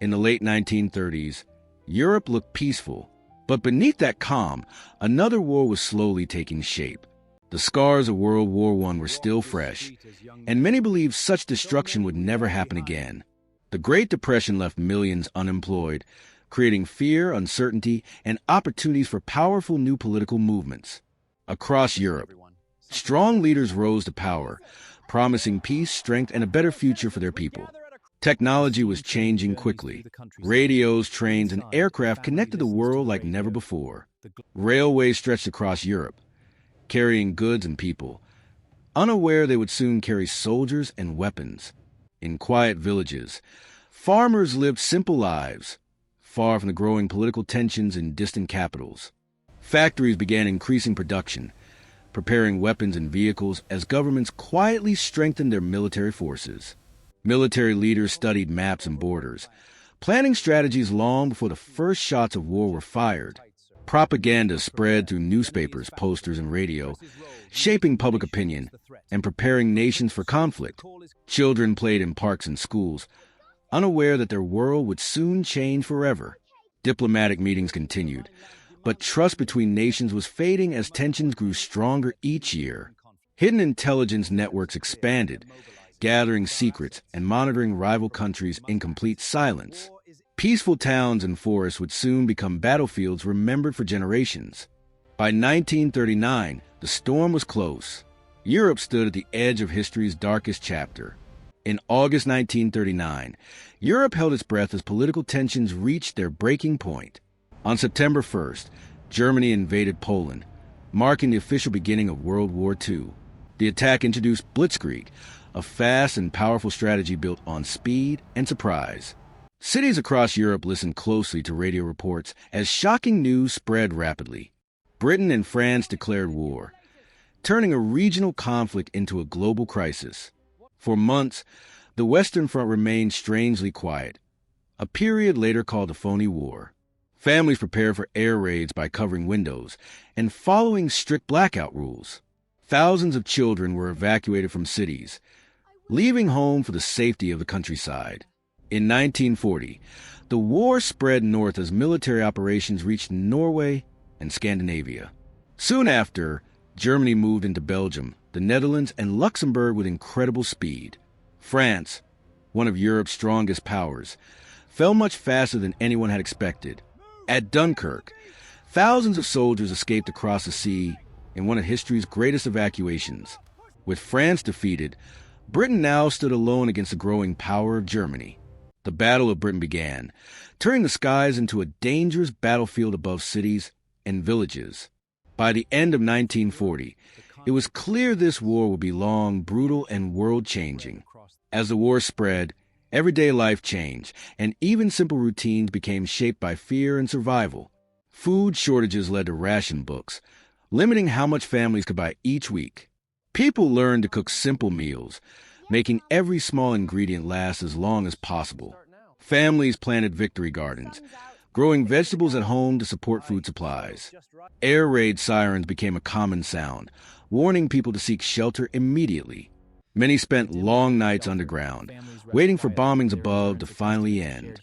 In the late 1930s, Europe looked peaceful, but beneath that calm, another war was slowly taking shape. The scars of World War I were still fresh, and many believed such destruction would never happen again. The Great Depression left millions unemployed, creating fear, uncertainty, and opportunities for powerful new political movements. Across Europe, strong leaders rose to power, promising peace, strength, and a better future for their people. Technology was changing quickly. Radios, trains, and aircraft connected the world like never before. Railways stretched across Europe, carrying goods and people, unaware they would soon carry soldiers and weapons. In quiet villages, farmers lived simple lives, far from the growing political tensions in distant capitals. Factories began increasing production, preparing weapons and vehicles as governments quietly strengthened their military forces. Military leaders studied maps and borders, planning strategies long before the first shots of war were fired. Propaganda spread through newspapers, posters, and radio, shaping public opinion and preparing nations for conflict. Children played in parks and schools, unaware that their world would soon change forever. Diplomatic meetings continued, but trust between nations was fading as tensions grew stronger each year. Hidden intelligence networks expanded, gathering secrets and monitoring rival countries in complete silence. Peaceful towns and forests would soon become battlefields remembered for generations. By 1939, the storm was close. Europe stood at the edge of history's darkest chapter. In August 1939, Europe held its breath as political tensions reached their breaking point. On September 1st, Germany invaded Poland, marking the official beginning of World War II. The attack introduced Blitzkrieg, a fast and powerful strategy built on speed and surprise. Cities across Europe listened closely to radio reports as shocking news spread rapidly. Britain and France declared war, turning a regional conflict into a global crisis. For months, the Western Front remained strangely quiet, a period later called the Phony War. Families prepared for air raids by covering windows and following strict blackout rules. Thousands of children were evacuated from cities, leaving home for the safety of the countryside. In 1940, the war spread north as military operations reached Norway and Scandinavia. Soon after, Germany moved into Belgium, the Netherlands, and Luxembourg with incredible speed. France, one of Europe's strongest powers, fell much faster than anyone had expected. At Dunkirk, thousands of soldiers escaped across the sea in one of history's greatest evacuations. With France defeated, Britain now stood alone against the growing power of Germany. The Battle of Britain began, turning the skies into a dangerous battlefield above cities and villages. By the end of 1940, it was clear this war would be long, brutal, and world-changing. As the war spread, everyday life changed, and even simple routines became shaped by fear and survival. Food shortages led to ration books, limiting how much families could buy each week. People learned to cook simple meals, making every small ingredient last as long as possible. Families planted victory gardens, growing vegetables at home to support food supplies. Air raid sirens became a common sound, warning people to seek shelter immediately. Many spent long nights underground, waiting for bombings above to finally end.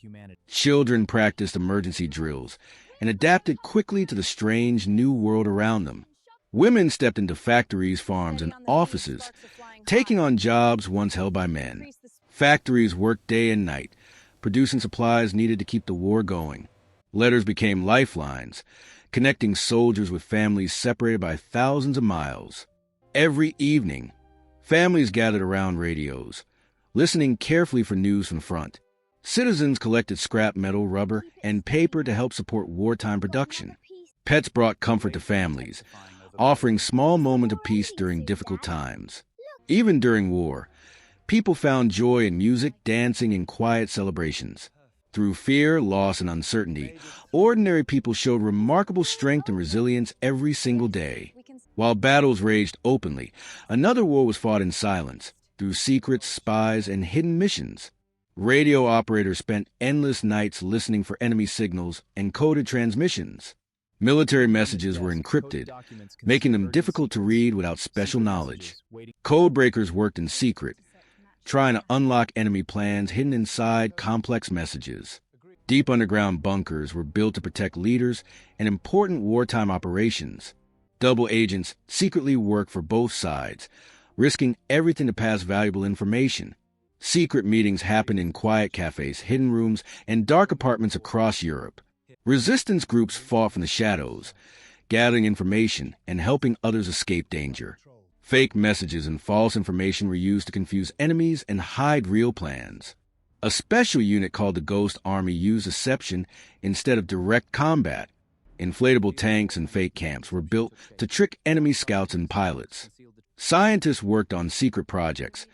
Children practiced emergency drills and adapted quickly to the strange new world around them. Women stepped into factories, farms, and offices, taking on jobs once held by men. Factories worked day and night, producing supplies needed to keep the war going. Letters became lifelines, connecting soldiers with families separated by thousands of miles. Every evening, families gathered around radios, listening carefully for news from the front. Citizens collected scrap metal, rubber, and paper to help support wartime production. Pets brought comfort to families, offering small moments of peace during difficult times. Even during war, people found joy in music, dancing, and quiet celebrations. Through fear, loss, and uncertainty, ordinary people showed remarkable strength and resilience every single day. While battles raged openly, another war was fought in silence, through secrets, spies, and hidden missions. Radio operators spent endless nights listening for enemy signals and coded transmissions. Military messages were encrypted, making them difficult to read without special knowledge. Code breakers worked in secret, trying to unlock enemy plans hidden inside complex messages. Deep underground bunkers were built to protect leaders and important wartime operations. Double agents secretly worked for both sides, risking everything to pass valuable information. Secret meetings happened in quiet cafes, hidden rooms, and dark apartments across Europe. Resistance groups fought from the shadows, gathering information and helping others escape danger. Fake messages and false information were used to confuse enemies and hide real plans. A special unit called the Ghost Army used deception instead of direct combat. Inflatable tanks and fake camps were built to trick enemy scouts and pilots. Scientists worked on secret projects,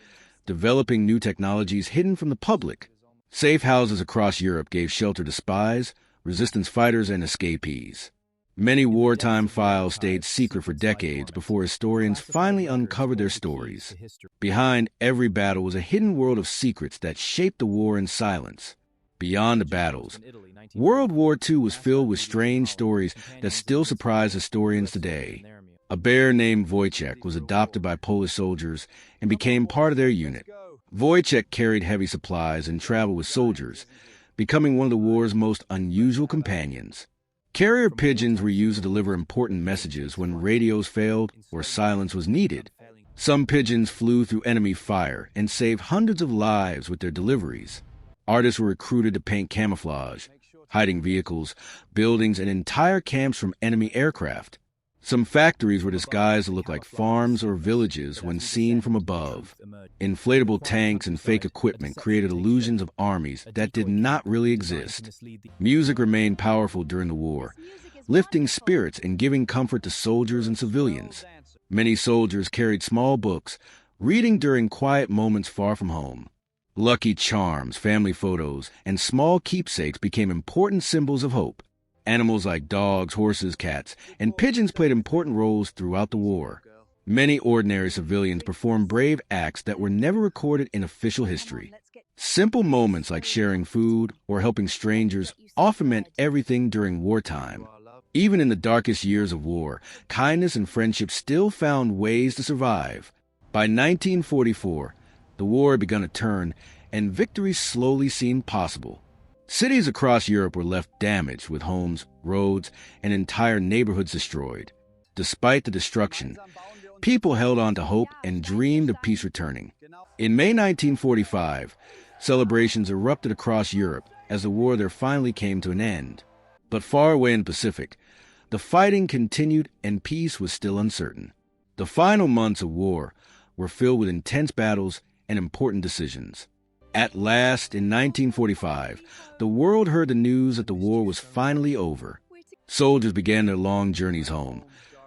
developing new technologies hidden from the public. Safe houses across Europe gave shelter to spies, resistance fighters, and escapees. Many wartime files stayed secret for decades before historians finally uncovered their stories. Behind every battle was a hidden world of secrets that shaped the war in silence. Beyond the battles, World War II was filled with strange stories that still surprise historians today. A bear named Wojtek was adopted by Polish soldiers and became part of their unit. Wojtek carried heavy supplies and traveled with soldiers, becoming one of the war's most unusual companions. Carrier pigeons were used to deliver important messages when radios failed or silence was needed. Some pigeons flew through enemy fire and saved hundreds of lives with their deliveries. Artists were recruited to paint camouflage, hiding vehicles, buildings, and entire camps from enemy aircraft. Some factories were disguised to look like farms or villages when seen from above. Inflatable tanks and fake equipment created illusions of armies that did not really exist. Music remained powerful during the war, lifting spirits and giving comfort to soldiers and civilians. Many soldiers carried small books, reading during quiet moments far from home. Lucky charms, family photos, and small keepsakes became important symbols of hope. Animals like dogs, horses, cats, and pigeons played important roles throughout the war. Many ordinary civilians performed brave acts that were never recorded in official history. Simple moments like sharing food or helping strangers often meant everything during wartime. Even in the darkest years of war, kindness and friendship still found ways to survive. By 1944, the war had begun to turn, and victory slowly seemed possible. Cities across Europe were left damaged, with homes, roads, and entire neighborhoods destroyed. Despite the destruction, people held on to hope and dreamed of peace returning. In May 1945, celebrations erupted across Europe as the war there finally came to an end. But far away in the Pacific, the fighting continued and peace was still uncertain. The final months of war were filled with intense battles and important decisions. At last, in 1945, the world heard the news that the war was finally over. Soldiers began their long journeys home,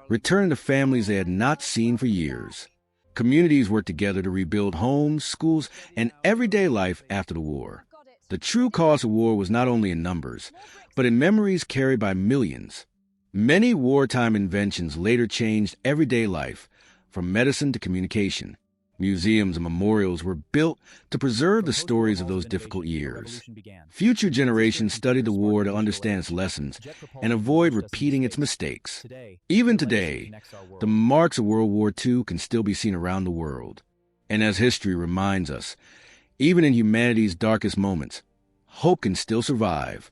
returning to families they had not seen for years. Communities worked together to rebuild homes, schools, and everyday life after the war. The true cost of war was not only in numbers, but in memories carried by millions. Many wartime inventions later changed everyday life, from medicine to communication. Museums and memorials were built to preserve the stories of those difficult years. Future generations studied the war to understand its lessons and avoid repeating its mistakes. Even today, the marks of World War II can still be seen around the world. And as history reminds us, even in humanity's darkest moments, hope can still survive.